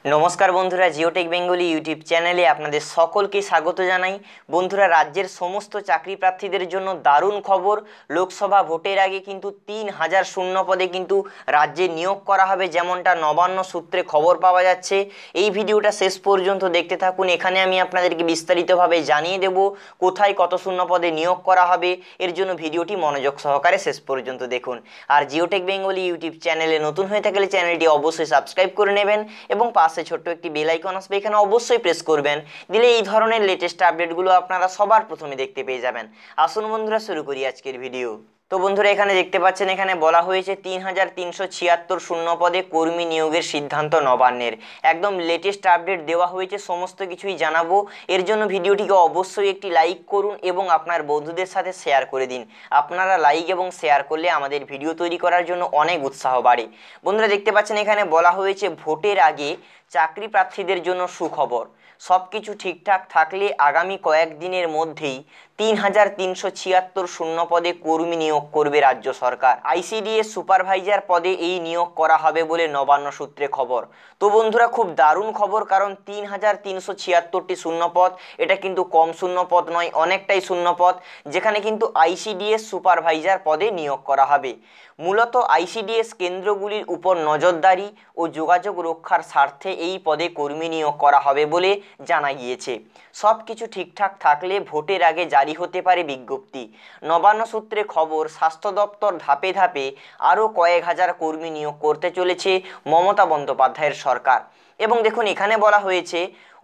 নমস্কার বন্ধুরা, Geotech Bengali YouTube চ্যানেলে আপনাদের সকলকে স্বাগত জানাই। বন্ধুরা, রাজ্যের সমস্ত চাকরি প্রার্থীদের জন্য দারুণ খবর। লোকসভা ভোটের আগে কিন্তু 3000 শূন্য পদে কিন্তু রাজ্যে নিয়োগ করা হবে, যেমনটা নবান্ন সূত্রে খবর পাওয়া যাচ্ছে। এই ভিডিওটা শেষ পর্যন্ত দেখতে থাকুন। এখানে আমি আপনাদেরকে বিস্তারিতভাবে জানিয়ে দেব কোথায় কত শূন্য পদে নিয়োগ করা হবে। এর জন্য ভিডিওটি মনোযোগ সহকারে শেষ পর্যন্ত দেখুন। আর জিওটেক বেঙ্গলি ইউটিউব চ্যানেলে নতুন হয়ে থাকলে চ্যানেলটি অবশ্যই সাবস্ক্রাইব করে নেবেন এবং পাশে ছোট্ট একটি বেল আইকন আসবে, এখানে অবশ্যই প্রেস করবেন। দিলে এই ধরনের লেটেস্ট আপডেটগুলো আপনারা সবার প্রথমে দেখতে পেয়ে যাবেন। আসুন বন্ধুরা, শুরু করি আজকের ভিডিও। তো বন্ধুরা, এখানে দেখতে পাচ্ছেন, এখানে বলা হয়েছে 3376 শূন্য পদে কর্মী নিয়োগের সিদ্ধান্ত নবান্নের। একদম লেটেস্ট আপডেট দেওয়া হয়েছে, সমস্ত কিছুই জানাবো। এর জন্য ভিডিওটিকে অবশ্যই একটি লাইক করুন এবং আপনার বন্ধুদের সাথে শেয়ার করে দিন। আপনারা লাইক এবং শেয়ার করলে আমাদের ভিডিও তৈরি করার জন্য অনেক উৎসাহ বাড়ে। বন্ধুরা, দেখতে পাচ্ছেন, এখানে বলা হয়েছে ভোটের আগে চাকরি প্রার্থীদের জন্য সুখবর। সব কিছু ঠিকঠাক থাকলে আগামী কয়েকদিনের মধ্যেই 3376 শূন্য পদে কর্মী নিয়োগ করবে রাজ্য সরকার। আইসিডিএস সুপারভাইজার পদে এই নিয়োগ করা হবে বলে নবান্ন সূত্রে খবর। তো বন্ধুরা, খুব দারুণ খবর, কারণ 3376টি শূন্য পদ, এটা কিন্তু কম শূন্য পদ নয়, অনেকটাই শূন্য পদ, যেখানে কিন্তু আইসিডিএস সুপারভাইজার পদে নিয়োগ করা হবে। মূলত আইসিডিএস কেন্দ্রগুলির উপর নজরদারি ও যোগাযোগ রক্ষার স্বার্থে এই পদে কর্মী নিয়োগ করা হবে বলে জানা গিয়েছে। সব কিছু ঠিকঠাক থাকলে ভোটের আগে জারি হতে পারে বিজ্ঞপ্তি। নবান্ন সূত্রে খবর, স্বাস্থ্য দপ্তর ধাপে ধাপে আরও কয়েক হাজার কর্মী নিয়োগ করতে চলেছে মমতা বন্দ্যোপাধ্যায়ের সরকার। এবং দেখুন, এখানে বলা হয়েছে,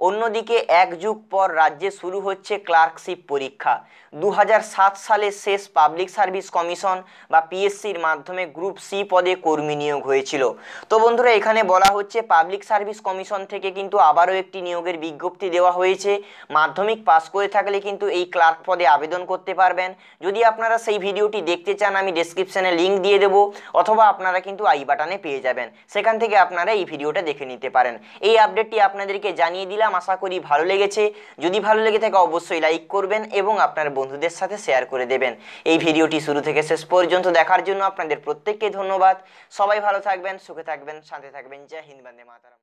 অন্যদিকে এক যুগ পর রাজ্যে শুরু হচ্ছে ক্লার্কশিপ পরীক্ষা। 2007 সালে শেষ পাবলিক সার্ভিস কমিশন বা পিএসসির মাধ্যমে গ্রুপ সি পদে কর্মী নিয়োগ হয়েছিল। তো বন্ধুরা, এখানে বলা হচ্ছে পাবলিক সার্ভিস কমিশন থেকে কিন্তু আবারও একটি নিয়োগের বিজ্ঞপ্তি দেওয়া হয়েছে। মাধ্যমিক পাস করে থাকলে কিন্তু এই ক্লার্ক পদে আবেদন করতে পারবেন। যদি আপনারা সেই ভিডিওটি দেখতে চান, আমি ডেসক্রিপশনে লিঙ্ক দিয়ে দেবো, অথবা আপনারা কিন্তু আই বাটনে পেয়ে যাবেন, সেখান থেকে আপনারা এই ভিডিওটা দেখে নিতে পারেন। এই আপডেটটি আপনাদেরকে জানিয়ে দিলাম, আশা করি ভালো লেগেছে। যদি ভালো লেগে থাকে অবশ্যই লাইক করবেন এবং আপনার বন্ধুদের সাথে শেয়ার করে দেবেন। এই ভিডিওটি শুরু থেকে শেষ পর্যন্ত দেখার জন্য আপনাদের প্রত্যেককে ধন্যবাদ। সবাই ভালো থাকবেন, সুখে থাকবেন, শান্তি থাকবেন। জয় হিন্দ, বন্দে মাতরম।